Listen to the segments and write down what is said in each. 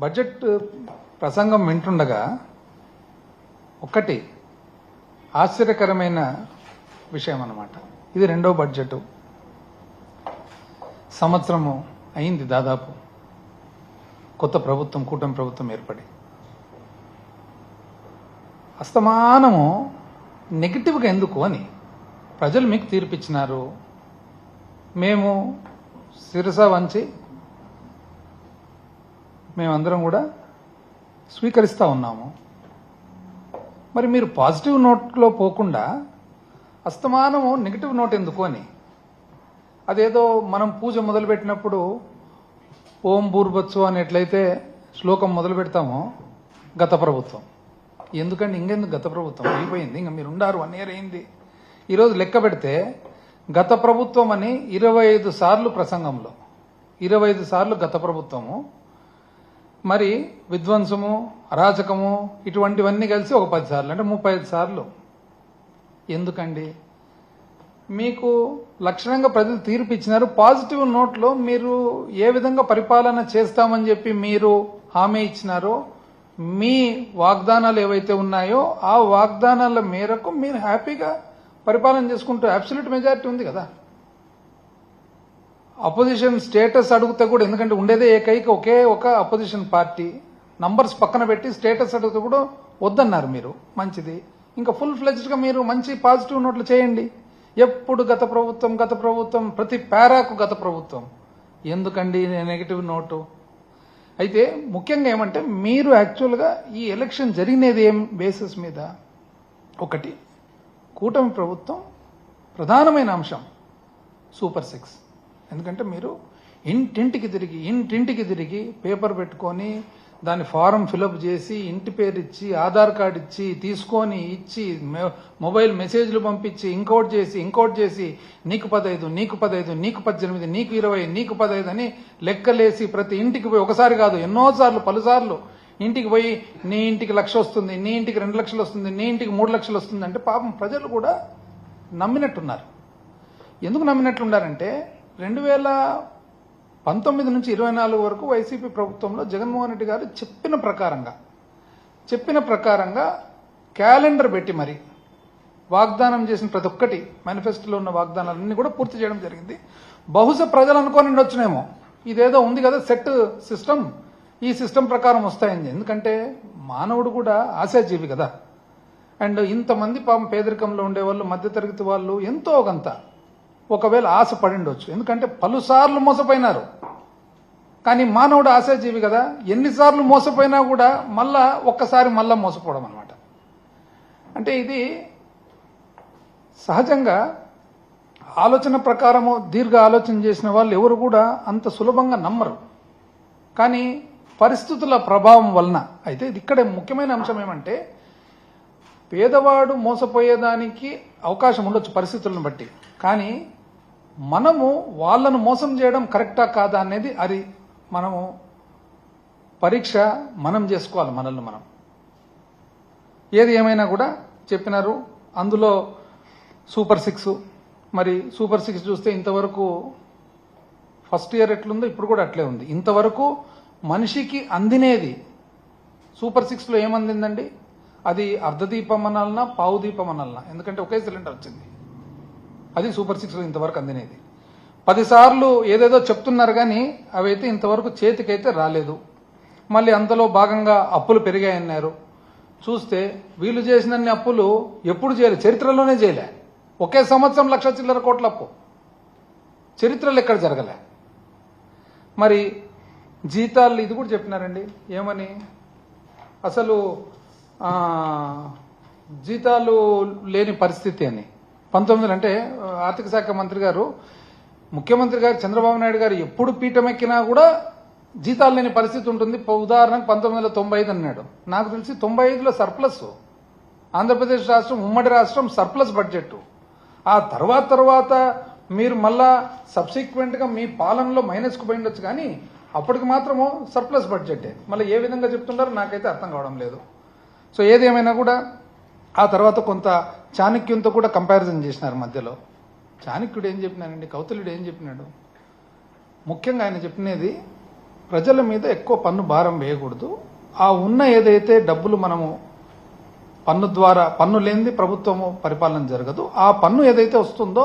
Budget ప్రసంగం వింటుండగా ఒక్కటి ఆశ్చర్యకరమైన విషయం అన్నమాట. ఇది రెండో బడ్జెట్. సంవత్సరము అయింది దాదాపు కొత్త ప్రభుత్వం, కూటమి ప్రభుత్వం ఏర్పడి. అస్తమానము నెగిటివ్గా ఎందుకు అని ప్రజలు మీకు తీర్పిచ్చినారు. మేము శిరస వంచి మేమందరం కూడా స్వీకరిస్తూ ఉన్నాము. మరి మీరు పాజిటివ్ నోట్లో పోకుండా అస్తమానము నెగిటివ్ నోట్ ఎందుకు అని, అదేదో మనం పూజ మొదలుపెట్టినప్పుడు ఓం భూర్భత్సు అని ఎట్లయితే శ్లోకం మొదలు పెడతామో గత ప్రభుత్వం, ఎందుకంటే ఇంకెందుకు గత ప్రభుత్వం అయిపోయింది, ఇంకా మీరు ఉండారు 1 year అయింది. ఈరోజు లెక్క పెడితే గత ప్రభుత్వం అని 25 సార్లు ప్రసంగంలో 25 సార్లు గత ప్రభుత్వము, మరి విధ్వంసము, అరాచకము ఇటువంటివన్నీ కలిసి ఒక 10 సార్లు, అంటే 35 సార్లు. ఎందుకండి? మీకు లక్షణంగా ప్రజలు తీర్పు ఇచ్చినారు. పాజిటివ్ నోట్లో మీరు ఏ విధంగా పరిపాలన చేస్తామని చెప్పి మీరు హామీ ఇచ్చినారో, మీ వాగ్దానాలు ఏవైతే ఉన్నాయో ఆ వాగ్దానాల మేరకు మీరు హ్యాపీగా పరిపాలన చేసుకుంటూ అబ్సల్యూట్ మెజారిటీ ఉంది కదా. అపోజిషన్ స్టేటస్ అడిగితే కూడా, ఎందుకంటే ఉండేదే ఏకైక ఒకే ఒక అపోజిషన్ పార్టీ, నంబర్స్ పక్కన పెట్టి స్టేటస్ అడిగితే కూడా వద్దన్నారు మీరు. మంచిది, ఇంకా ఫుల్ ఫ్లెజ్డ్గా మీరు మంచి పాజిటివ్ నోట్లు చేయండి. ఎప్పుడు గత ప్రభుత్వం గత ప్రభుత్వం, ప్రతి పారాకు గత ప్రభుత్వం, ఎందుకండి నెగిటివ్ నోటు? అయితే ముఖ్యంగా ఏమంటే మీరు యాక్చువల్గా ఈ ఎలక్షన్ జరిగినది ఏం బేసిస్ మీద? ఒకటి, కూటమి ప్రభుత్వం ప్రధానమైన అంశం సూపర్ 6. ఎందుకంటే మీరు ఇంటింటికి తిరిగి పేపర్ పెట్టుకొని దాని ఫారం ఫిలప్ చేసి ఇంటి పేరు ఇచ్చి ఆధార్ కార్డు ఇచ్చి తీసుకొని ఇచ్చి మొబైల్ మెసేజ్లు పంపించి ఇంకోటి చేసి నీకు 15, నీకు 18, నీకు 18, నీకు 20, నీకు 15 అని లెక్కలేసి ప్రతి ఇంటికి పోయి, ఒకసారి కాదు ఎన్నోసార్లు పలుసార్లు ఇంటికి పోయి నీ ఇంటికి 1,00,000 వస్తుంది, నీ ఇంటికి 2 లక్షలు వస్తుంది, నీ ఇంటికి 3 లక్షలు వస్తుంది అంటే పాపం ప్రజలు కూడా నమ్మినట్టున్నారు. ఎందుకు నమ్మినట్లున్నారంటే 2019 నుంచి 24 వరకు వైసీపీ ప్రభుత్వంలో జగన్మోహన్ రెడ్డి గారు చెప్పిన ప్రకారంగా క్యాలెండర్ పెట్టి మరి వాగ్దానం చేసిన ప్రతి ఒక్కటి, మేనిఫెస్టోలో ఉన్న వాగ్దానాలన్నీ కూడా పూర్తి చేయడం జరిగింది. బహుశా ప్రజలు అనుకోని వచ్చునేమో ఇదేదో ఉంది కదా సెట్ సిస్టమ్, ఈ సిస్టమ్ ప్రకారం వస్తాయని. ఎందుకంటే మానవుడు కూడా ఆశాజీవి కదా. అండ్ ఇంతమంది పాపం పేదరికంలో ఉండేవాళ్ళు, మధ్యతరగతి వాళ్ళు ఎంతో కొంత ఒకవేళ ఆశ పడిండొచ్చు, ఎందుకంటే పలుసార్లు మోసపోయినారు. కానీ మానవుడు ఆశాజీవి కదా, ఎన్నిసార్లు మోసపోయినా కూడా ఒక్కసారి మోసపోవడం అనమాట. అంటే ఇది సహజంగా ఆలోచన ప్రకారము దీర్ఘ ఆలోచన చేసిన వాళ్ళు ఎవరు కూడా అంత సులభంగా నమ్మరు. కానీ పరిస్థితుల ప్రభావం వలన అయితే ఇక్కడ ముఖ్యమైన అంశం ఏమంటే, పేదవాడు మోసపోయేదానికి అవకాశం ఉండొచ్చు పరిస్థితులను బట్టి, కానీ మనము వాళ్ళను మోసం చేయడం కరెక్టా కాదా అనేది అది మనము పరీక్ష మనం చేసుకోవాలి మనల్ని మనం. ఏది ఏమైనా కూడా చెప్పినారు అందులో సూపర్ 6. మరి సూపర్ 6 చూస్తే ఇంతవరకు ఫస్ట్ ఇయర్ ఎట్లుందో ఇప్పుడు కూడా అట్లే ఉంది. ఇంతవరకు మనిషికి అందినేది సూపర్ 6లో ఏమందిందండి? అది అర్ధదీపం అనాలన్నా పావు దీపం అనాలన్నా, ఎందుకంటే ఒకే సిలిండర్ వచ్చింది. అది సూపర్ 6లో ఇంతవరకు అందినేది. 10 సార్లు ఏదేదో చెప్తున్నారు కానీ అవైతే ఇంతవరకు చేతికైతే రాలేదు. మళ్ళీ అందులో భాగంగా అప్పులు పెరిగాయన్నారు. చూస్తే వీళ్ళు చేసినన్ని అప్పులు ఎప్పుడు చేయలేదు, చరిత్రలోనే చేయలే. ఒకే సంవత్సరం 1,00,000 చిల్లర కోట్ల అప్పు చరిత్రలో ఎక్కడ జరగలే. మరి జీతాలు ఇది కూడా చెప్పినారండి, ఏమని? అసలు జీతాలు లేని పరిస్థితి అని 19 అంటే ఆర్థిక శాఖ మంత్రి గారు, ముఖ్యమంత్రి గారు చంద్రబాబు నాయుడు గారు ఎప్పుడు పీఠం ఎక్కినా కూడా జీతాలు లేని పరిస్థితి ఉంటుంది. ఉదాహరణకు 1995 అన్నాడు. నాకు తెలిసి 95లో సర్ప్లస్, ఆంధ్రప్రదేశ్ రాష్ట్రం ఉమ్మడి రాష్ట్రం సర్ప్లస్ బడ్జెట్. ఆ తర్వాత మీరు మళ్ళా సబ్సిక్వెంట్ గా మీ పాలనలో మైనస్కు పోయిండొచ్చు, కానీ అప్పటికి మాత్రము సర్ప్లస్ బడ్జెటే. మళ్ళీ ఏ విధంగా చెప్తున్నారో నాకైతే అర్థం కావడం లేదు. సో ఏది ఏమైనా కూడా ఆ తర్వాత కొంత చాణక్యునితో కూడా కంపారిజన్ చేసినారు మధ్యలో. చాణక్యుడు ఏం చెప్పినాడండి, కౌటిల్యుడు ఏం చెప్పినాడు? ముఖ్యంగా ఆయన చెప్పినది ప్రజల మీద ఎక్కువ పన్ను భారం వేయకూడదు. ఆ ఉన్న ఏదైతే డబ్బులు మనము పన్ను ద్వారా, పన్ను లేనిది ప్రభుత్వము పరిపాలన జరగదు, ఆ పన్ను ఏదైతే వస్తుందో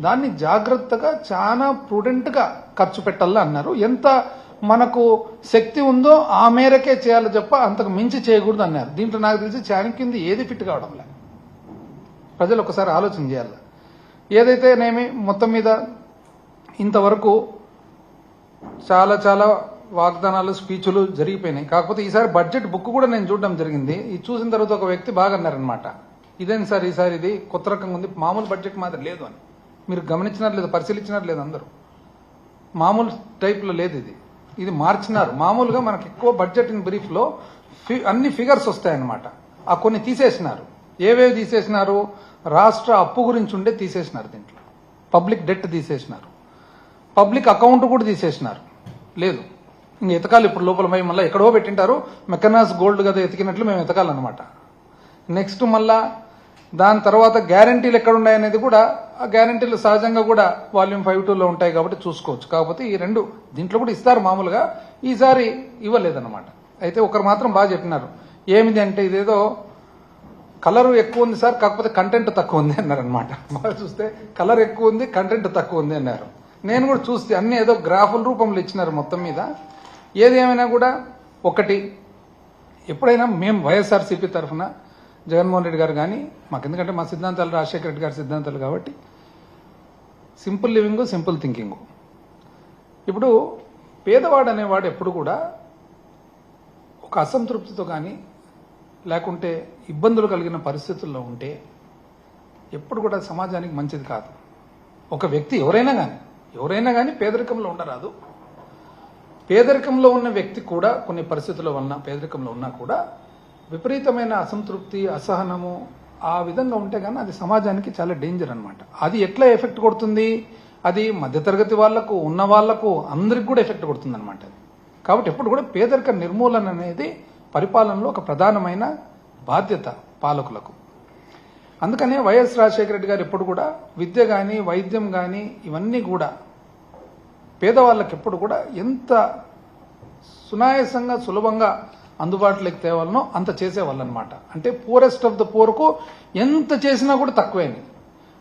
దాన్ని జాగ్రత్తగా చాలా ప్రుడెంట్గా ఖర్చు పెట్టాలని అన్నారు. ఎంత మనకు శక్తి ఉందో ఆ మేరకే చేయాలి తప్ప అంతకు మించి చేయకూడదు అన్నారు. దీంట్లో నాకు తెలిసి చాణక్యుంది ఏది ఫిట్ కావడం లేదు. ప్రజలు ఒకసారి ఆలోచన చేయాలి. ఏదైతేనేమి మొత్తం మీద ఇంతవరకు చాలా వాగ్దానాలు, స్పీచ్లు జరిగిపోయినాయి. కాకపోతే ఈసారి బడ్జెట్ బుక్ కూడా నేను చూడడం జరిగింది. ఇది చూసిన తర్వాత ఒక వ్యక్తి బాగా అన్నారనమాట, ఇదేంటి సార్ ఈసారి ఇది కొత్త రకంగా ఉంది, మామూలు బడ్జెట్ మాత్రం లేదు అని. మీరు గమనించినారు లేదు, పరిశీలించినారు లేదు, అందరూ మామూలు టైప్లో లేదు ఇది మార్చినారు. మామూలుగా మనకు ఎక్కువ బడ్జెట్ ఇన్ బ్రీఫ్లో అన్ని ఫిగర్స్ వస్తాయన్నమాట. ఆ కొన్ని తీసేసినారు. ఏవేవి తీసేసినారు? రాష్ట్ర అప్పు గురించి ఉండే తీసేసినారు. దీంట్లో పబ్లిక్ డెట్ తీసేసినారు, పబ్లిక్ అకౌంట్ కూడా తీసేసినారు. లేదు, ఇంక ఎతకాలి. ఇప్పుడు లోపల మళ్ళీ ఎక్కడో పెట్టింటారు, మెకనాస్ గోల్డ్ కదా ఎతికినట్లు మేము ఎతకాలన్నమాట. నెక్స్ట్ మళ్ళా దాని తర్వాత గ్యారంటీలు ఎక్కడ ఉన్నాయనేది కూడా, ఆ గ్యారంటీలు సహజంగా కూడా వాల్యూమ్ 5.2లో ఉంటాయి కాబట్టి చూసుకోవచ్చు. కాకపోతే ఈ రెండు దీంట్లో కూడా ఇస్తారు మామూలుగా, ఈసారి ఇవ్వలేదన్నమాట. అయితే ఒకరు మాత్రం బాగా చెప్పినారు, ఏమిది అంటే ఇదేదో కలర్ ఎక్కువ ఉంది సార్, కాకపోతే కంటెంట్ తక్కువ ఉంది అన్నారనమాట. బాగా చూస్తే కలర్ ఎక్కువ ఉంది, కంటెంట్ తక్కువ ఉంది అన్నారు. నేను కూడా చూస్తే అన్ని ఏదో గ్రాఫుల రూపంలో ఇచ్చినారు మొత్తం మీద. ఏది ఏమైనా కూడా ఒకటి, ఎప్పుడైనా మేము వైఎస్ఆర్సీపీ తరఫున జగన్మోహన్ రెడ్డి గారు కానీ మాకు, ఎందుకంటే మా సిద్ధాంతాలు రాజశేఖర రెడ్డి గారి సిద్ధాంతాలు కాబట్టి సింపుల్ లివింగ్, సింపుల్ థింకింగ్. ఇప్పుడు పేదవాడు అనేవాడు ఎప్పుడు కూడా ఒక అసంతృప్తితో కానీ లేకుంటే ఇబ్బందులు కలిగిన పరిస్థితుల్లో ఉంటే ఎప్పుడు కూడా సమాజానికి మంచిది కాదు. ఒక వ్యక్తి ఎవరైనా కానీ పేదరికంలో ఉండరాదు. పేదరికంలో ఉన్న వ్యక్తి కూడా కొన్ని పరిస్థితుల వలన పేదరికంలో ఉన్నా కూడా విపరీతమైన అసంతృప్తి, అసహనము ఆ విధంగా ఉంటే కానీ అది సమాజానికి చాలా డేంజర్ అనమాట. అది ఎట్లా ఎఫెక్ట్ కొడుతుంది? అది మధ్యతరగతి వాళ్లకు, ఉన్న వాళ్లకు, అందరికి కూడా ఎఫెక్ట్ కొడుతుంది అనమాట. కాబట్టి ఎప్పుడు కూడా పేదరిక నిర్మూలన అనేది పరిపాలనలో ఒక ప్రధానమైన బాధ్యత పాలకులకు. అందుకనే వైఎస్ రాజశేఖర రెడ్డి గారు ఎప్పుడు కూడా విద్య కానీ, వైద్యం కానీ ఇవన్నీ కూడా పేదవాళ్ళకి ఎప్పుడు కూడా ఎంత సునాయాసంగా, సులభంగా అందుబాటులోకి తేవాలనో అంత చేసేవాళ్ళు అనమాట. అంటే పూరెస్ట్ ఆఫ్ ద పూర్కు ఎంత చేసినా కూడా తక్కువే.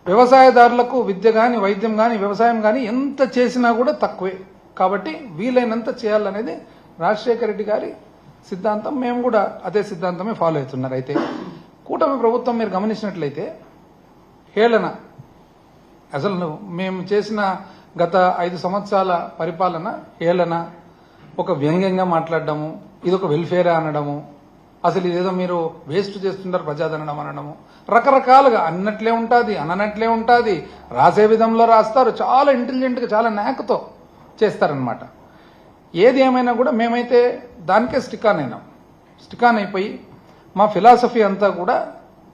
వ్యవసాయదారులకు విద్య కానీ, వైద్యం కానీ, వ్యవసాయం కానీ ఎంత చేసినా కూడా తక్కువే. కాబట్టి వీలైనంత చేయాలనేది రాజశేఖర రెడ్డి గారి సిద్ధాంతం. మేము కూడా అదే సిద్ధాంతమే ఫాలో అవుతున్నారు. అయితే కూటమి ప్రభుత్వం మీరు గమనించినట్లయితే హేళన, అసలు మేము చేసిన గత 5 సంవత్సరాల పరిపాలన హేళన, ఒక వ్యంగ్యంగా మాట్లాడడము, ఇదొక వెల్ఫేర్ అనడము, అసలు ఇదేదో మీరు వేస్ట్ చేస్తున్నారు ప్రజాధనం అనడము, రకరకాలుగా అన్నట్లే ఉంటుంది, అననట్లే ఉంటుంది, రాసే విధంలో రాస్తారు, చాలా ఇంటెలిజెంట్గా, చాలా నాకుతో చేస్తారనమాట. ఏది ఏమైనా కూడా మేమైతే దానికే స్టికాన్ అయిపోయి మా ఫిలాసఫీ అంతా కూడా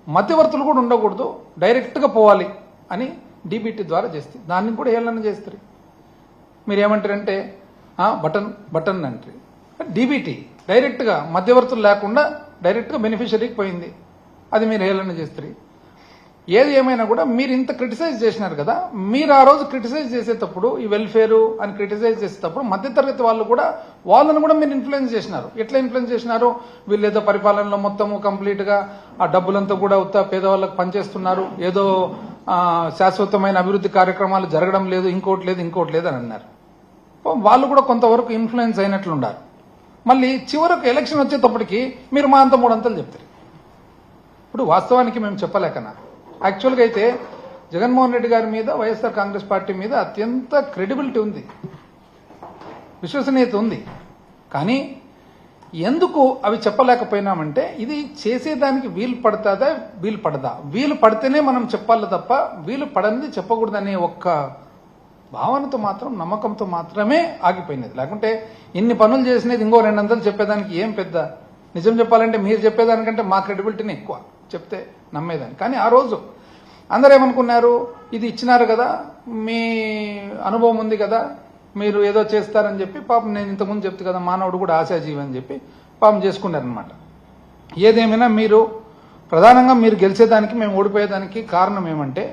మధ్యవర్తులు కూడా ఉండకూడదు, డైరెక్ట్గా పోవాలి అని డీబీటీ ద్వారా చేస్తే దాన్ని కూడా ఏళ్ళని చేస్తారు. మీరేమంటారంటే బటన్ అంటారు. డీబీటీ డైరెక్ట్గా మధ్యవర్తులు లేకుండా డైరెక్ట్గా బెనిఫిషరీకి పోయింది, అది మీరు ఏళ్ళని చేస్తారు. ఏది ఏమైనా కూడా మీరు ఇంత క్రిటిసైజ్ చేసినారు కదా, మీరు ఆ రోజు క్రిటిసైజ్ చేసేటప్పుడు ఈ వెల్ఫేరు అని క్రిటిసైజ్ చేసేటప్పుడు మధ్యతరగతి వాళ్ళు కూడా వాళ్ళని కూడా మీరు ఇన్ఫ్లుయెన్స్ చేసినారు. ఎట్లా ఇన్ఫ్లుయెన్స్ చేసినారు? వీళ్ళు ఏదో పరిపాలనలో మొత్తము కంప్లీట్గా ఆ డబ్బులంతా కూడా ఉత్త పేదవాళ్ళకి పనిచేస్తున్నారు, ఏదో శాశ్వతమైన అభివృద్ధి కార్యక్రమాలు జరగడం లేదు, ఇంకోటి లేదు అని అన్నారు. వాళ్ళు కూడా కొంతవరకు ఇన్ఫ్లుయెన్స్ అయినట్లున్నారు. మళ్ళీ చివరకు ఎలక్షన్ వచ్చేటప్పటికి మీరు మా అంత 3 అంతలు చెప్తారు. ఇప్పుడు వాస్తవానికి మేము చెప్పలేకన్నా, యాక్చువల్గా అయితే జగన్మోహన్ రెడ్డి గారి మీద, వైఎస్ఆర్ కాంగ్రెస్ పార్టీ మీద అత్యంత క్రెడిబిలిటీ ఉంది, విశ్వసనీయత ఉంది. కానీ ఎందుకు అవి చెప్పలేకపోయినామంటే ఇది చేసేదానికి వీలు పడదా, వీలు పడితేనే మనం చెప్పాలి తప్ప వీలు పడనిది చెప్పకూడదనే ఒక్క భావనతో మాత్రం, నమ్మకంతో మాత్రమే ఆగిపోయినది. లేకుంటే ఇన్ని పనులు చేసినది ఇంకో 2 అంతలు చెప్పేదానికి ఏం పెద్ద, నిజం చెప్పాలంటే మీరు చెప్పేదానికంటే మా క్రెడిబిలిటీని ఎక్కువ చెప్తే నమ్మేదాన్ని. కానీ ఆ రోజు అందరూ ఏమనుకున్నారు, ఇది ఇచ్చినారు కదా, మీ అనుభవం ఉంది కదా, మీరు ఏదో చేస్తారని చెప్పి, పాపం నేను ఇంతకుముందు చెప్తే కదా మానవుడు కూడా ఆశాజీవి అని చెప్పి పాపం చేసుకున్నారనమాట. ఏదేమైనా మీరు ప్రధానంగా మీరు గెలిచేదానికి, మేము ఓడిపోయేదానికి కారణం ఏమంటే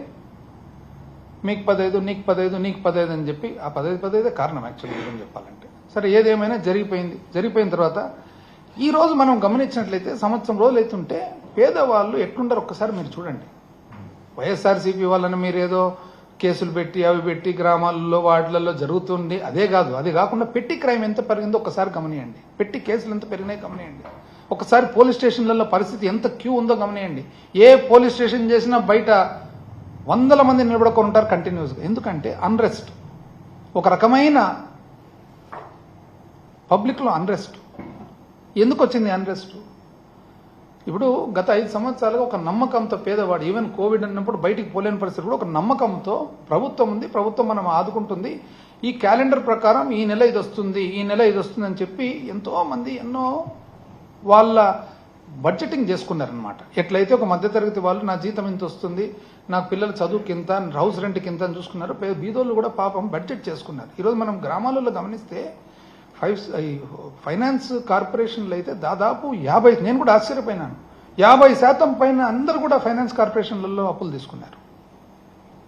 మీకు 15, నీకు 15, నీకు 15 అని చెప్పి ఆ 15 కారణం యాక్చువల్లీ ఏం చెప్పాలంటే సరే ఏదేమైనా జరిగిపోయిన తర్వాత ఈ రోజు మనం గమనించినట్లయితే సంవత్సరం రోజులు అవుతుంటే పేదవాళ్ళు ఎట్లుంటారు ఒక్కసారి మీరు చూడండి. వైఎస్ఆర్సీపీ వాళ్ళని మీరు ఏదో కేసులు పెట్టి అవి పెట్టి గ్రామాల్లో వార్డులలో జరుగుతుంది, అదే కాదు. అది కాకుండా పెట్టి క్రైమ్ ఎంత పెరిగిందో ఒకసారి గమనియండి, పెట్టి కేసులు ఎంత పెరిగినాయి గమనియండి, ఒకసారి పోలీస్ స్టేషన్లలో పరిస్థితి ఎంత క్యూ ఉందో గమనియండి. ఏ పోలీస్ స్టేషన్ చేసినా బయట వందల మంది నిలబడుకొని ఉంటారు కంటిన్యూస్గా. ఎందుకంటే అన్రెస్ట్, ఒక రకమైన పబ్లిక్లో అన్రెస్ట్. ఎందుకు వచ్చింది అన్రెస్ట్? ఇప్పుడు గత 5 సంవత్సరాలుగా ఒక నమ్మకంతో పేదవాడు ఈవెన్ కోవిడ్ అన్నప్పుడు బయటికి పోలేని పరిస్థితి కూడా ఒక నమ్మకంతో ప్రభుత్వం ఉంది, ప్రభుత్వం మనం ఆదుకుంటుంది, ఈ క్యాలెండర్ ప్రకారం ఈ నెల ఇది వస్తుంది, ఈ నెల ఇది వస్తుంది అని చెప్పి ఎంతో మంది ఎన్నో వాళ్ళ బడ్జెటింగ్ చేసుకున్నారనమాట. ఎట్లయితే ఒక మధ్యతరగతి వాళ్ళు నా జీతం ఇంత వస్తుంది, నా పిల్లల చదువుకి ఇంత, హౌస్ రెంట్కి ఇంత అని చూసుకున్నారు. బీదోళ్ళు కూడా పాపం బడ్జెట్ చేసుకున్నారు. ఈరోజు మనం గ్రామాలలో గమనిస్తే ఫైనాన్స్ కార్పొరేషన్లు అయితే దాదాపు 50, నేను కూడా ఆశ్చర్యపోయినాను, 50% పైన అందరూ కూడా ఫైనాన్స్ కార్పొరేషన్లలో అప్పులు తీసుకున్నారు.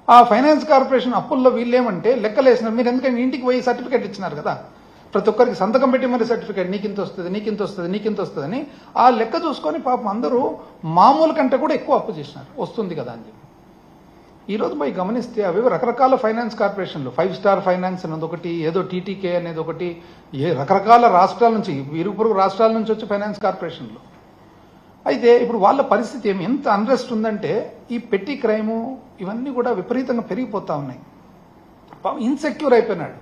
ఆ ఫైనాన్స్ కార్పొరేషన్ అప్పుల్లో వీళ్ళేమంటే లెక్కలేసినారు. మీరు ఎందుకంటే ఇంటికి పోయి సర్టిఫికేట్ ఇచ్చినారు కదా, ప్రతి ఒక్కరికి సంతకం పెట్టి మరి సర్టిఫికేట్ నీకింత వస్తుంది, నీకింత వస్తుంది, నీకింత వస్తుంది అని ఆ లెక్క చూసుకొని పాపం అందరూ మామూలు కంటే కూడా ఎక్కువ అప్పు చేసినారు, వస్తుంది కదా అని చెప్పి. ఈ రోజు పోయి గమనిస్తే అవి రకరకాల ఫైనాన్స్ కార్పొరేషన్లు, 5 స్టార్ ఫైనాన్స్ అనేది ఒకటి, ఏదో టీటీకే అనేది ఒకటి, రకరకాల రాష్ట్రాల నుంచి, ఇరుగు రాష్ట్రాల నుంచి వచ్చి ఫైనాన్స్ కార్పొరేషన్లు. అయితే ఇప్పుడు వాళ్ళ పరిస్థితి ఎంత అన్రెస్ట్ ఉందంటే ఈ పెట్టి క్రైము ఇవన్నీ కూడా విపరీతంగా పెరిగిపోతా ఉన్నాయి. ఇన్సెక్యూర్ అయిపోయినాడు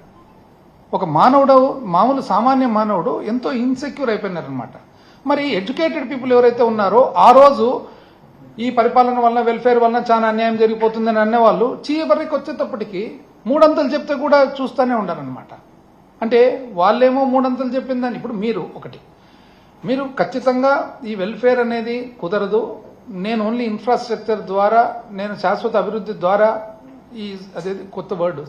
ఒక మానవుడు, మామూలు సామాన్య మానవుడు ఎంతో ఇన్సెక్యూర్ అయిపోయినారనమాట. మరి ఎడ్యుకేటెడ్ పీపుల్ ఎవరైతే ఉన్నారో ఆ రోజు ఈ పరిపాలన వలన, వెల్ఫేర్ వలన చాలా అన్యాయం జరిగిపోతుందని అనేవాళ్ళు చీవరికి వచ్చేటప్పటికి 3 అంతలు చెప్తే కూడా చూస్తూనే ఉండాలన్నమాట. అంటే వాళ్ళేమో 3 అంతలు చెప్పిందని. ఇప్పుడు మీరు ఖచ్చితంగా ఈ వెల్ఫేర్ అనేది కుదరదు, నేను ఓన్లీ ఇన్ఫ్రాస్ట్రక్చర్ ద్వారా, నేను శాశ్వత అభివృద్ధి ద్వారా, ఈ అదే కొత్త వర్డ్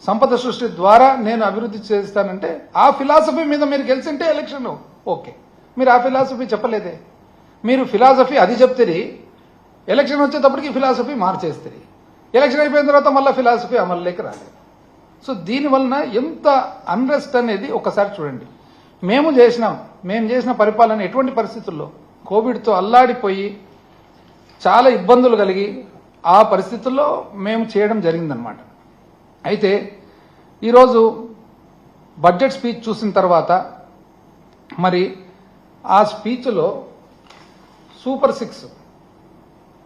సంపద సృష్టి ద్వారా నేను అభివృద్ధి చేస్తానంటే ఆ ఫిలాసఫీ మీద మీరు గెలిచింటే ఎలక్షన్ ఓకే. మీరు ఆ ఫిలాసఫీ చెప్పలేదే. మీరు ఫిలాసఫీ అది చెప్తే ఎలక్షన్ వచ్చేటప్పటికి ఫిలాసఫీ మార్చేస్తుంది, ఎలక్షన్ అయిపోయిన తర్వాత మళ్ళీ ఫిలాసఫీ అమల్లోకి రాలేదు. సో దీనివలన ఎంత అన్రెస్ట్ అనేది ఒకసారి చూడండి. మేము చేసిన పరిపాలన ఎటువంటి పరిస్థితుల్లో కోవిడ్తో అల్లాడిపోయి చాలా ఇబ్బందులు కలిగి ఆ పరిస్థితుల్లో మేము చేయడం జరిగిందనమాట. అయితే ఈరోజు బడ్జెట్ స్పీచ్ చూసిన తర్వాత మరి ఆ స్పీచ్లో సూపర్ 6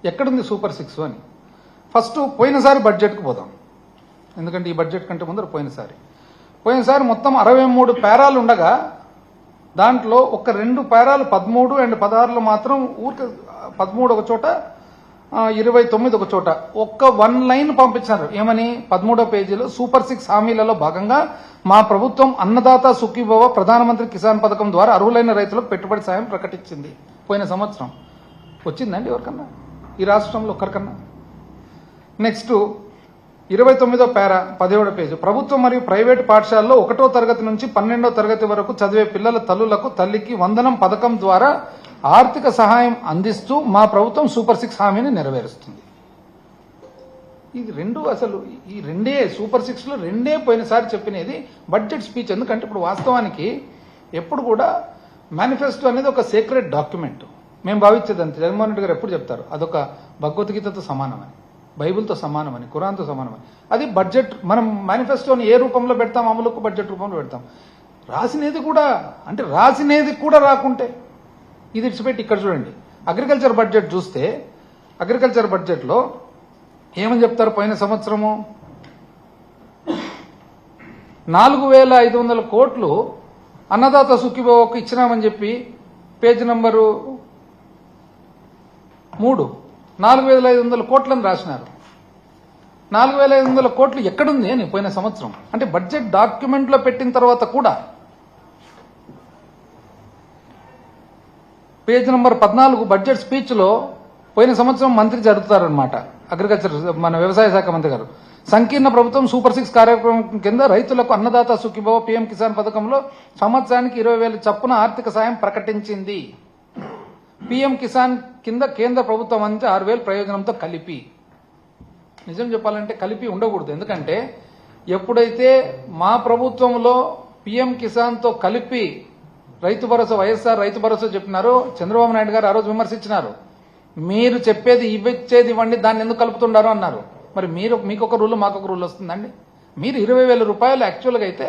ఎక్కడుంది సూపర్ 6 అని ఫస్ట్ పోయినసారి బడ్జెట్కు పోదాం. ఎందుకంటే ఈ బడ్జెట్ కంటే ముందర పోయినసారి మొత్తం 63 పేరాలు ఉండగా దాంట్లో ఒక 2 పేరాలు 13 అండ్ 16లో మాత్రం ఊరికి 13 ఒక చోట, 29 ఒక చోట ఒక్క 1 లైన్ పంపించారు. ఏమని? 13వ పేజీలో సూపర్ 6 హామీలలో భాగంగా మా ప్రభుత్వం అన్నదాత సుఖీభవ ప్రధానమంత్రి కిసాన్ పథకం ద్వారా అర్హులైన రైతులకు పెట్టుబడి సాయం ప్రకటించింది. పోయిన సంవత్సరం వచ్చిందండి ఎవరికన్నా ఈ రాష్ట్రంలో ఒక్కరికన్నా? నెక్స్ట్ 29వ పేరా 17వ పేజీ ప్రభుత్వం మరియు ప్రైవేటు పాఠశాలలో 1వ తరగతి నుంచి 12వ తరగతి వరకు చదివే పిల్లల తల్లులకు తల్లికి వందనం పథకం ద్వారా ఆర్థిక సహాయం అందిస్తూ మా ప్రభుత్వం సూపర్ 6 హామీని నెరవేరుస్తుంది. ఇది అసలు ఈ సూపర్ 6లో పోయినసారి చెప్పినది బడ్జెట్ స్పీచ్. ఎందుకంటే ఇప్పుడు వాస్తవానికి ఎప్పుడు కూడా మేనిఫెస్టో అనేది ఒక సీక్రెట్ డాక్యుమెంట్. మేము భావించేది అంతే. జగన్మోహన్ రెడ్డి గారు ఎప్పుడు చెప్తారు అదొక భగవద్గీతతో సమానమని, బైబిల్తో సమానమని, ఖురాన్తో సమానమని. అది బడ్జెట్ మనం మేనిఫెస్టోని ఏ రూపంలో పెడతాం? అమలుకు బడ్జెట్ రూపంలో పెడతాం. రాసినది కూడా రాకుంటే ఇది ఇచ్చిపెట్టి ఇక్కడ చూడండి. అగ్రికల్చర్ బడ్జెట్ చూస్తే అగ్రికల్చర్ బడ్జెట్లో ఏమని చెప్తారు? పోయిన సంవత్సరము 4,500 కోట్లు అన్నదాత సుఖీభవకు ఇచ్చినామని చెప్పి పేజ్ నంబరు 3 4,500 కోట్లని రాసినారు. 4,500 కోట్లు ఎక్కడుంది అని పోయిన సంవత్సరం. అంటే బడ్జెట్ డాక్యుమెంట్లో పెట్టిన తర్వాత కూడా పేజ్ నంబర్ 14 బడ్జెట్ స్పీచ్లో పోయిన సంవత్సరం మంత్రి జరుపుతారనమాట. అగ్రికల్చర్ మన వ్యవసాయ శాఖ మంత్రి గారు సంకీర్ణ ప్రభుత్వం సూపర్ 6 కార్యక్రమం కింద రైతులకు అన్నదాత సుఖీభవ పీఎం కిసాన్ పథకంలో సంవత్సరానికి 20,000 చొప్పున ఆర్థిక సాయం ప్రకటించింది. పీఎం కిసాన్ కింద కేంద్ర ప్రభుత్వం అందించే 6,000 ప్రయోజనంతో కలిపి. నిజం చెప్పాలంటే కలిపి ఉండకూడదు. ఎందుకంటే ఎప్పుడైతే మా ప్రభుత్వంలో పిఎం కిసాన్తో కలిపి రైతు భరోసా, వైఎస్ఆర్ రైతు భరోసా చెప్పినారు. చంద్రబాబు నాయుడు గారు ఆ రోజు విమర్శించినారు. మీరు చెప్పేది ఇవ్వచ్చేది ఇవ్వండి, దాన్ని ఎందుకు కలుపుతుండారు అన్నారు. మరి మీకు ఒక రూల్ మాకొక రూల్ వస్తుందండి. మీరు 20,000 రూపాయలు యాక్చువల్గా అయితే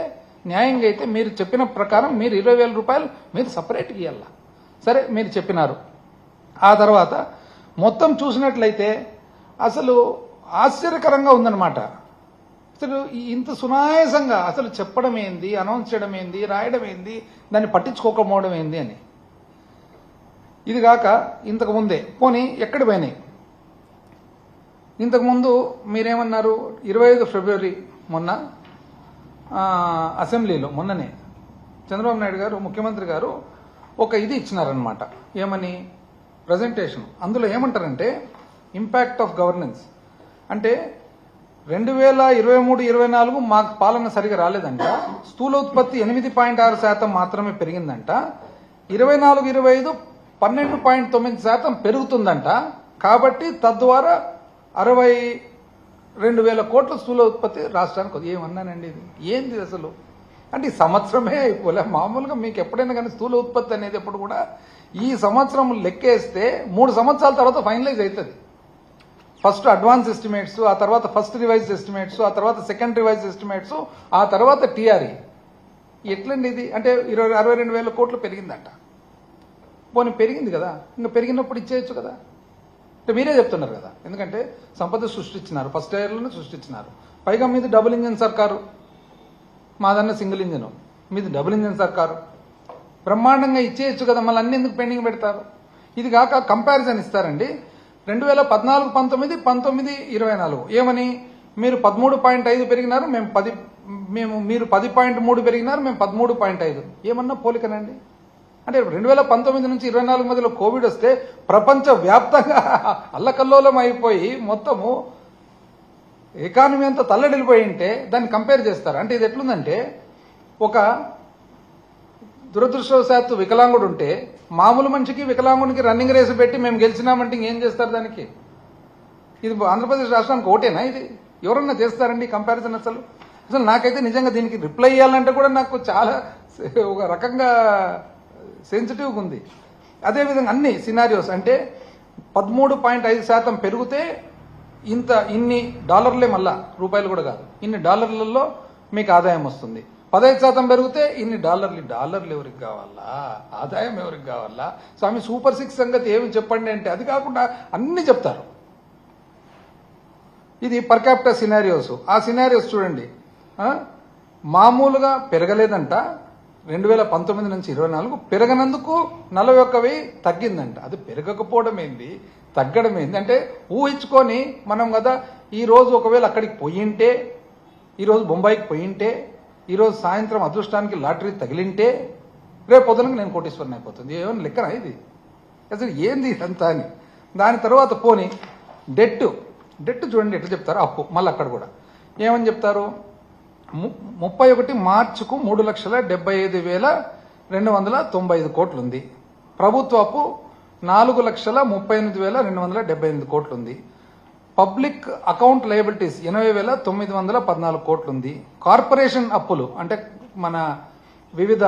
న్యాయంగా అయితే మీరు చెప్పిన ప్రకారం మీరు 20,000 రూపాయలు మీరు సపరేట్గా ఇవ్వాల. సరే మీరు చెప్పినారు. ఆ తర్వాత మొత్తం చూసినట్లయితే అసలు ఆశ్చర్యకరంగా ఉందన్నమాట. అసలు ఇంత సునాయాసంగా అసలు చెప్పడం ఏంది, అనౌన్స్ చేయడం ఏంది, రాయడం ఏంది, దాన్ని పట్టించుకోకపోవడం ఏంది అని. ఇది కాక ఇంతకు ముందే పోనీ ఎక్కడ పోయినాయి. ఇంతకుముందు మీరేమన్నారు, 25 ఫిబ్రవరి మొన్న అసెంబ్లీలో మొన్ననే చంద్రబాబు నాయుడు గారు ముఖ్యమంత్రి గారు ఒక ఇది ఇచ్చినారనమాట. ఏమని ప్రజెంటేషన్. అందులో ఏమంటారంటే ఇంపాక్ట్ ఆఫ్ గవర్నెన్స్ అంటే 2023-24 మాకు పాలన సరిగా రాలేదంట. స్థూల ఉత్పత్తి 8.6% మాత్రమే పెరిగిందంట. 24-25 12.9% పెరుగుతుందంట. కాబట్టి తద్వారా 62,000 కోట్ల స్థూల ఉత్పత్తి రాష్ట్రానికి. ఏమన్నానండి ఇది, ఏంది అసలు అంటే ఈ సంవత్సరమే అయిపోలే. మామూలుగా మీకు ఎప్పుడైనా కానీ స్థూల ఉత్పత్తి అనేది ఎప్పుడు కూడా ఈ సంవత్సరం లెక్కేస్తే 3 సంవత్సరాల తర్వాత ఫైనలైజ్ అవుతుంది. ఫస్ట్ అడ్వాన్స్ ఎస్టిమేట్స్, ఆ తర్వాత ఫస్ట్ రివైజ్ ఎస్టిమేట్స్, ఆ తర్వాత సెకండ్ రివైజ్ ఎస్టిమేట్స్, ఆ తర్వాత టీఆర్ఈ. ఎట్లండి ఇది అంటే 62,000 కోట్లు పెరిగిందంట. పోనీ పెరిగింది కదా, ఇంకా పెరిగినప్పుడు ఇచ్చేయచ్చు కదా. అంటే మీరే చెప్తున్నారు కదా, ఎందుకంటే సంపద సృష్టించినారు, ఫస్ట్ ఇయర్లోనే సృష్టించినారు. పైగా మీది డబుల్ ఇంజిన్ సర్కారు, మాదన్న సింగిల్ ఇంజిన్, మీది డబుల్ ఇంజిన్ సర్కారు. బ్రహ్మాండంగా ఇచ్చేయచ్చు కదా, మళ్ళీ అన్ని ఎందుకు పెండింగ్ పెడతారు. ఇది కాక కంపారిజన్ ఇస్తారండి. 2014-19, 19-24 ఏమని, మీరు 13.5 పెరిగినారు, మీరు 10.3 పెరిగినారు, మేము 13.5. ఏమన్నా పోలికనండి. అంటే 2019 నుంచి 24 మధ్యలో కోవిడ్ వస్తే ప్రపంచ వ్యాప్తంగా అల్లకల్లోలం అయిపోయి మొత్తము ఎకానమీ అంతా తల్లడిల్లిపోయి ఉంటే దాన్ని కంపేర్ చేస్తారు. అంటే ఇది ఎట్లుందంటే, ఒక దురదృష్టవశాత్తు వికలాంగుడు ఉంటే మామూలు మనిషికి వికలాంగునికి రన్నింగ్ రేసు పెట్టి మేము గెలిచినామంటే ఇంకేం చేస్తారు దానికి. ఇది ఆంధ్రప్రదేశ్ రాష్ట్రానికి ఓటేనా ఇది? ఎవరన్నా చేస్తారండి కంపారిజన్? అసలు నాకైతే నిజంగా దీనికి రిప్లై ఇవ్వాలంటే కూడా నాకు చాలా ఒక రకంగా సెన్సిటివ్గా ఉంది. అదేవిధంగా అన్ని సినారియోస్ అంటే 13.5% పెరిగితే ఇన్ని డాలర్లే, మళ్ళా రూపాయలు కూడా కాదు, ఇన్ని డాలర్లలో మీకు ఆదాయం వస్తుంది. 15% పెరిగితే ఇన్ని డాలర్లు ఎవరికి కావాలా, ఆదాయం ఎవరికి కావాలా? స్వామి సూపర్ 6 సంగతి ఏమి చెప్పండి అంటే అది కాకుండా అన్ని చెప్తారు. ఇది పర్ క్యాపిటల్ సినారియోస్. ఆ సినారియోస్ చూడండి, మామూలుగా పెరగలేదంట. 2019 నుంచి 24 పెరగనందుకు 41,000 తగ్గిందంట. అది పెరగకపోవడం ఏంది, తగ్గడం ఏంది అంటే ఊహించుకొని మనం కదా. ఈ రోజు ఒకవేళ అక్కడికి పోయింటే, ఈరోజు బొంబాయికి పోయింటే, ఈరోజు సాయంత్రం అదృష్టానికి లాటరీ తగిలింటే రేపు పొద్దునకి నేను కోటీశ్వరుని అయిపోతుంది. ఏమైనా లెక్కనా ఇది? అసలు ఏంది ఇదంతా అని. దాని తర్వాత పోని డెట్ చూడండి ఎట్లా చెప్తారు. అప్పు మళ్ళీ అక్కడ కూడా ఏమని చెప్తారు, 31 మార్చికు 3,75,295 కోట్లు ఉంది. ప్రభుత్వ అప్పు 4,38,278 కోట్లు ఉంది. పబ్లిక్ అకౌంట్ లయబిలిటీస్ 80,914 కోట్లు ఉంది. కార్పొరేషన్ అప్పులు అంటే మన వివిధ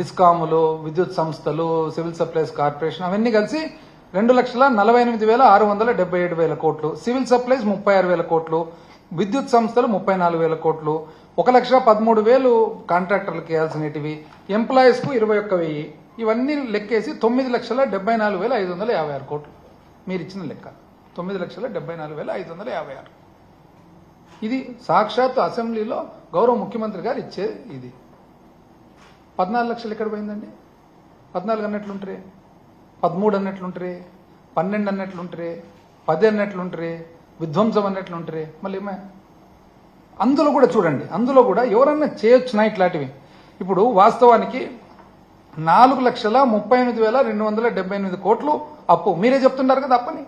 డిస్కాములు, విద్యుత్ సంస్థలు, సివిల్ సప్లైస్ కార్పొరేషన్ అవన్నీ కలిసి 2,48,677 కోట్లు. సివిల్ సప్లైస్ 36,000 కోట్లు. విద్యుత్ సంస్థలు 34,000 కోట్లు. 1,13,000 కాంట్రాక్టర్లకు వేయాల్సినవి. ఎంప్లాయీస్ కు 21,000. ఇవన్నీ లెక్కేసి 9,74,556 కోట్లు మీరు ఇచ్చిన లెక్క. 9,74,556. ఇది సాక్షాత్ అసెంబ్లీలో గౌరవ ముఖ్యమంత్రి గారు ఇచ్చే ఇది. 14 లక్షలు ఎక్కడ పోయిందండి? 14 అన్నట్లుంటారే, 13 అన్నట్లుంటారే, 12 అన్నట్లుంటారే, 10 అన్నట్లుంటారే, విధ్వంసం అన్నట్లుంటారే. మళ్ళీ ఏమే అందులో కూడా చూడండి, అందులో కూడా ఎవరన్నా చేయొచ్చునా ఇట్లాంటివి. ఇప్పుడు వాస్తవానికి 4,38,278 కోట్లు అప్పు. మీరే చెప్తున్నారు కదా అప్పని,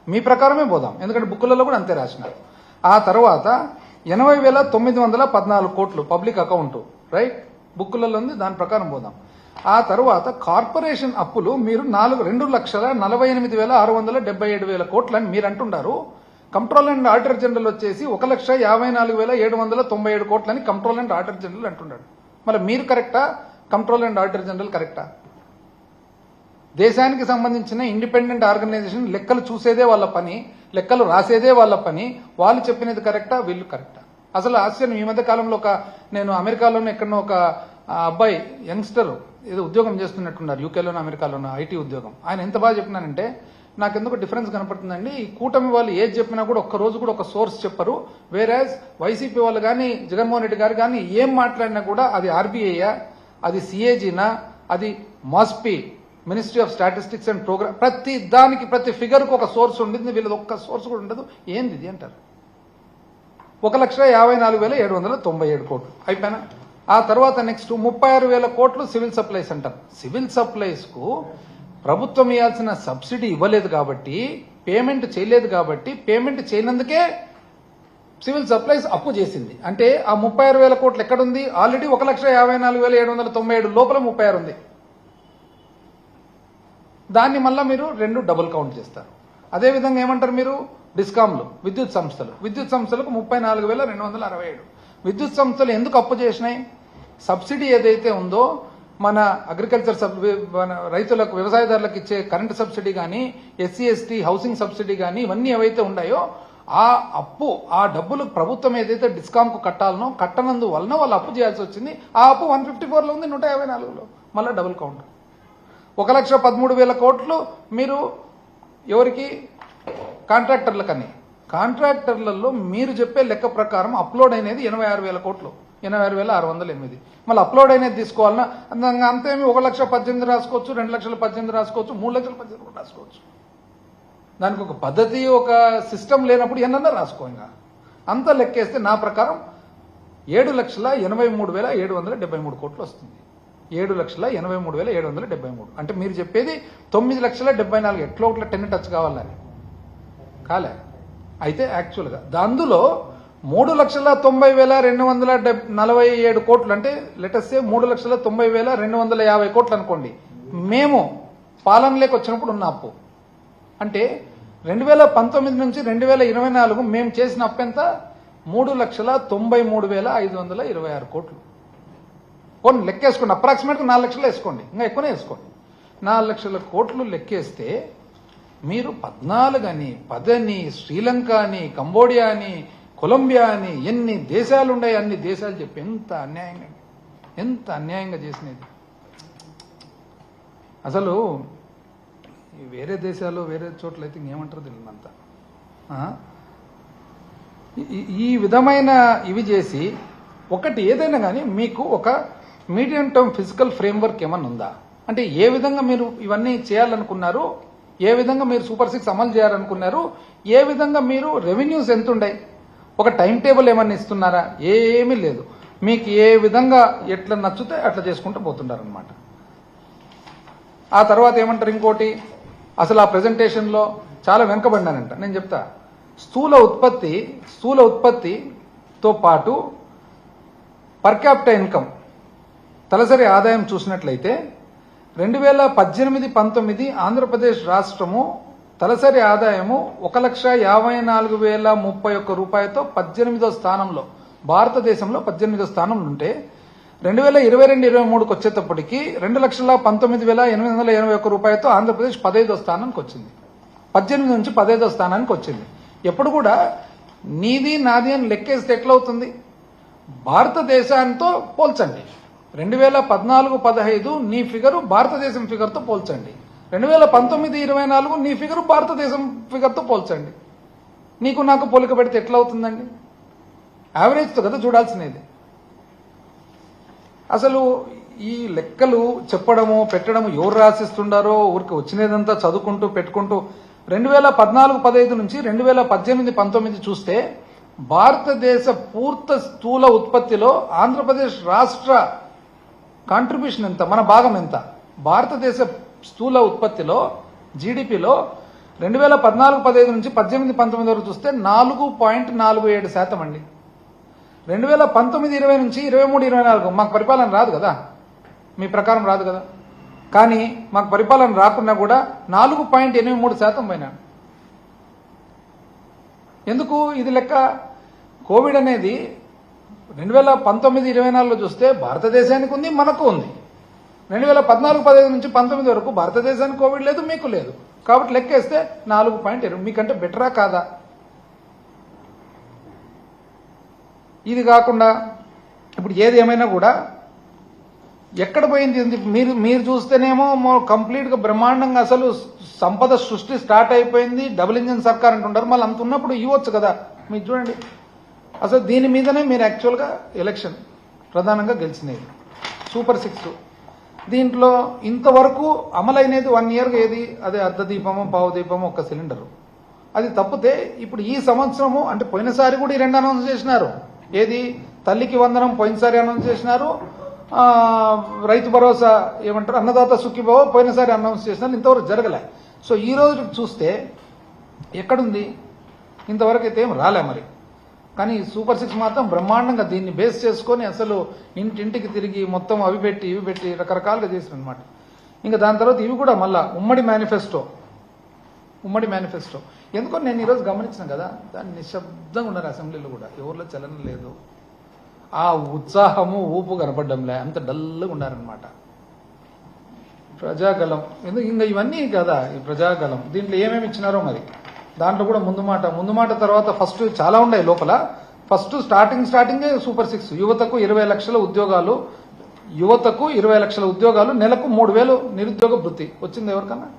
మీ ప్రకారమే పోదాం, ఎందుకంటే బుక్కులలో కూడా అంతే రాసినారు. ఆ తర్వాత 80,914 కోట్లు పబ్లిక్ అకౌంట్, రైట్, బుక్కులలో ఉంది, దాని ప్రకారం పోదాం. ఆ తర్వాత కార్పొరేషన్ అప్పులు మీరు 2,48,677 కోట్లు అని మీరు అంటున్నారు. కంట్రోల్ అండ్ ఆడిటర్ జనరల్ వచ్చేసి 1,54,797 కోట్లని కంట్రోల్ అండ్ ఆడిటర్ జనరల్ అంటున్నాడు. మరి మీరు కరెక్టా, కంట్రోల్ అండ్ ఆడిటర్ జనరల్ కరెక్టా? దేశానికి సంబంధించిన ఇండిపెండెంట్ ఆర్గనైజేషన్ లెక్కలు చూసేదే వాళ్ళ పని, లెక్కలు రాసేదే వాళ్ళ పని. వాళ్ళు చెప్పినది కరెక్టా, వీళ్ళు కరెక్టా? అసలు ఆశ్చర్యం, ఈ మధ్య కాలంలో నేను అమెరికాలోనే ఎక్కడో ఒక అబ్బాయి యంగ్స్టర్ ఏదో ఉద్యోగం చేస్తున్నట్టున్నారు, యూకేలోనో అమెరికాలోనో ఐటీ ఉద్యోగం. ఆయన ఎంత బాగా చెప్పినానంటే, నాకెందుకు డిఫరెన్స్ కనపడుతుందండి, ఈ కూటమి వాళ్ళు ఏది చెప్పినా కూడా ఒక్క రోజు కూడా ఒక సోర్స్ చెప్పరు, వేరేజ్ వైసీపీ వాళ్ళు కానీ జగన్మోహన్ రెడ్డి గారు కానీ ఏం మాట్లాడినా కూడా అది ఆర్బీఐయా, అది సిఏజీనా, అది MoSPI, ministry of statistics and programme, ప్రతి దానికి ప్రతి ఫిగర్కు ఒక సోర్స్ ఉండింది, వీళ్ళది ఒక్క సోర్స్ కూడా ఉండదు. ఏంది ఇది అంటారు. 1,54,797 కోట్లు అయిపోయినా. ఆ తర్వాత నెక్స్ట్ 36,000 కోట్లు సివిల్ సప్లైస్ అంటారు. సివిల్ సప్లైస్ కు ప్రభుత్వం ఇవ్వాల్సిన సబ్సిడీ ఇవ్వలేదు కాబట్టి, పేమెంట్ చేయలేదు కాబట్టి, పేమెంట్ చేయనందుకే సివిల్ సప్లైస్ అప్పు చేసింది. అంటే ఆ 36,000 కోట్లు ఎక్కడుంది? ఆల్రెడీ 1,54,797 లోపల 36 ఉంది. దాన్ని మళ్ళా మీరు 2 డబుల్ కౌంట్ చేస్తారు. అదేవిధంగా ఏమంటారు మీరు, డిస్కామ్లు, విద్యుత్ సంస్థలకు 34,267. విద్యుత్ సంస్థలు ఎందుకు అప్పు చేసినాయి? సబ్సిడీ ఏదైతే ఉందో, మన అగ్రికల్చర్ మన రైతులకు, వ్యవసాయదారులకు ఇచ్చే కరెంటు సబ్సిడీ కానీ, ఎస్సీ ఎస్టీ హౌసింగ్ సబ్సిడీ కానీ, ఇవన్నీ ఏవైతే ఉన్నాయో ఆ అప్పు, ఆ డబ్బులు ప్రభుత్వం ఏదైతే డిస్కామ్కు కట్టాలనో కట్టనందు వలన వాళ్ళు అప్పు చేయాల్సి వచ్చింది. ఆ అప్పు 154లో ఉంది, 154లో మళ్ళీ డబుల్ కౌంట్. 1,13,000 కోట్లు మీరు ఎవరికి? కాంట్రాక్టర్లకని. కాంట్రాక్టర్లలో మీరు చెప్పే లెక్క ప్రకారం అప్లోడ్ అయినది 86,000 కోట్లు, 86,608. మళ్ళీ అప్లోడ్ అనేది తీసుకోవాలన్నా అంతేమి 1,18,000 రాసుకోవచ్చు, 2,18,000 రాసుకోవచ్చు, 3,18,000 రాసుకోవచ్చు. దానికి ఒక పద్ధతి, ఒక సిస్టమ్ లేనప్పుడు ఎన్నన్నా రాసుకో. ఇంకా అంత లెక్కేస్తే నా ప్రకారం 7,83,773 కోట్లు వస్తుంది. 7,83,773. అంటే మీరు చెప్పేది 9,74,000. ఎట్లా ఒకట్లా 10 టచ్ కావాలని కాలే. అయితే యాక్చువల్గా అందులో 3,90,247 కోట్లు, అంటే లెటర్సే 3,90,250 కోట్లు అనుకోండి, మేము పాలనలోకి వచ్చినప్పుడు ఉన్న అప్పు. అంటే 2019 నుంచి 2024 మేము చేసిన అప్పు ఎంత? 3,93,526 కోట్లు. కొన్ని లెక్కేసుకోండి, అప్రాక్సిమేట్గా 4 లక్షలు వేసుకోండి, ఇంకా ఎక్కువనే వేసుకోండి. 4 లక్షల కోట్లు లెక్కేస్తే మీరు 14 అని, 10 అని, శ్రీలంక అని, కంబోడియా అని, కొలంబియా అని, ఎన్ని దేశాలు ఉన్నాయి అన్ని దేశాలు చెప్పి ఎంత అన్యాయంగా చేసినది. అసలు వేరే దేశాలు, వేరే చోట్ల అయితే ఇంకేమంటారు తెలియదంతా. ఈ విధమైన ఇవి చేసి, ఒకటి ఏదైనా కానీ మీకు ఒక మీడియం టర్మ్ ఫిజికల్ ఫ్రేమ్వర్క్ ఏమన్నా ఉందా? అంటే ఏ విధంగా మీరు ఇవన్నీ చేయాలనుకున్నారు, ఏ విధంగా మీరు సూపర్ 6 అమలు చేయాలనుకున్నారు, ఏ విధంగా మీరు రెవెన్యూస్ ఎంత ఉన్నాయి, ఒక టైం టేబుల్ ఏమన్నా ఇస్తున్నారా? ఏమీ లేదు. మీకు ఏ విధంగా ఎట్లా నచ్చితే అట్లా చేసుకుంటూ పోతున్నారు అనమాట. ఆ తర్వాత ఏమంటారు ఇంకోటి, అసలు ఆ ప్రెజెంటేషన్లో చాలా వెనుకబడినానంట. నేను చెప్తా, స్థూల ఉత్పత్తితో పాటు పర్ క్యాపిటల్ ఇన్కమ్, తలసరి ఆదాయం చూసినట్లయితే 2018-19 ఆంధ్రప్రదేశ్ రాష్ట్రము తలసరి ఆదాయము 1,54,031 రూపాయలతో 18వ స్థానంలో, భారతదేశంలో 18వ స్థానంలో ఉంటే 2022-23కి వచ్చేటప్పటికి 2,19,881 రూపాయలతో ఆంధ్రప్రదేశ్ 15వ స్థానానికి వచ్చింది. 18 నుంచి 15వ స్థానానికి వచ్చింది. ఎప్పుడు కూడా నీది నాది అని లెక్కేస్తే ఎట్లవుతుంది? భారతదేశంతో పోల్చండి. 2014-15 నీ ఫిగరు భారతదేశం ఫిగర్తో పోల్చండి. 2019-24 నీ ఫిగరు భారతదేశం ఫిగర్తో పోల్చండి. నీకు నాకు పోలిక పెడితే ఎట్లా అవుతుందండి? యావరేజ్తో కదా చూడాల్సినది. అసలు ఈ లెక్కలు చెప్పడము పెట్టడము ఎవరు రాసిస్తుండారో, ఊరికి వచ్చినదంతా చదువుకుంటూ పెట్టుకుంటూ 2014-15 నుంచి 2018-19 చూస్తే భారతదేశ పూర్తి స్థూల ఉత్పత్తిలో ఆంధ్రప్రదేశ్ రాష్ట్ర కాంట్రిబ్యూషన్ ఎంత, మన భాగం ఎంత? భారతదేశ స్థూల ఉత్పత్తిలో, జీడిపిలో 2014-15 నుంచి 18-19 వరకు చూస్తే 4.47% అండి. 2019-20 నుంచి 23-24 మాకు పరిపాలన రాదు కదా, మీ ప్రకారం రాదు కదా, కానీ మాకు పరిపాలన రాకున్నా కూడా 4.83% పోయినా. ఎందుకు ఇది లెక్క? కోవిడ్ అనేది 2019-24లో చూస్తే భారతదేశానికి ఉంది, మనకు ఉంది. 2014-15 నుంచి 19 వరకు భారతదేశానికి కోవిడ్ లేదు, మీకు లేదు. కాబట్టి లెక్కేస్తే 4.2 మీకంటే బెటరా కాదా? ఇది కాకుండా ఇప్పుడు ఏది ఏమైనా కూడా ఎక్కడ పోయింది మీరు చూస్తేనేమో కంప్లీట్గా బ్రహ్మాండంగా అసలు సంపద సృష్టి స్టార్ట్ అయిపోయింది, డబుల్ ఇంజిన్ సర్కార్ అంటుంటారు. మళ్ళీ అంత ఉన్నప్పుడు ఇవ్వచ్చు కదా. మీరు చూడండి, అసలు దీని మీదనే మీరు యాక్చువల్గా ఎలక్షన్ ప్రధానంగా గెలిచినది. సూపర్ 6 దీంట్లో ఇంతవరకు అమలైనది 1 ఇయర్గా ఏది? అదే అర్ధ దీపము, పావు దీపము, ఒక్క సిలిండరు. అది తప్పితే ఇప్పుడు ఈ సంవత్సరము అంటే పోయినసారి కూడా ఈ 2 అనౌన్స్ చేసినారు. ఏది? తల్లికి వందనం పోయినసారి అనౌన్స్ చేసినారు, రైతు భరోసా ఏమంటారు అన్నదాత సుఖీభవ పోయినసారి అనౌన్స్ చేసినారు, ఇంతవరకు జరగలే. సో ఈ రోజు చూస్తే ఎక్కడుంది? ఇంతవరకు అయితే ఏం రాలే మరి. కానీ సూపర్ 6 మాత్రం బ్రహ్మాండంగా దీన్ని బేస్ చేసుకొని అసలు ఇంటింటికి తిరిగి మొత్తం అవి పెట్టి ఇవి పెట్టి రకరకాలుగా చేసిన అనమాట. ఇంకా దాని తర్వాత ఇవి కూడా మళ్ళా ఉమ్మడి మేనిఫెస్టో ఎందుకో నేను ఈరోజు గమనించిన కదా, దాన్ని నిశ్శబ్దంగా ఉన్నారు అసెంబ్లీలో కూడా, ఎవరిలో చలనం లేదు, ఆ ఉత్సాహము ఊపు కనపడ్డంలే, అంత డల్గా ఉన్నారనమాట. ప్రజాగలం ఎందుకు ఇంకా ఇవన్నీ కదా ఈ ప్రజాగలం. దీంట్లో ఏమేమి ఇచ్చినారో మరి. దాంట్లో కూడా ముందు మాట తర్వాత ఫస్ట్ చాలా ఉన్నాయి లోపల. ఫస్ట్ స్టార్టింగే సూపర్ 6 యువతకు 20 లక్షల ఉద్యోగాలు, నెలకు 3,000 నిరుద్యోగ భృతి వచ్చింది ఎవరికన్నా?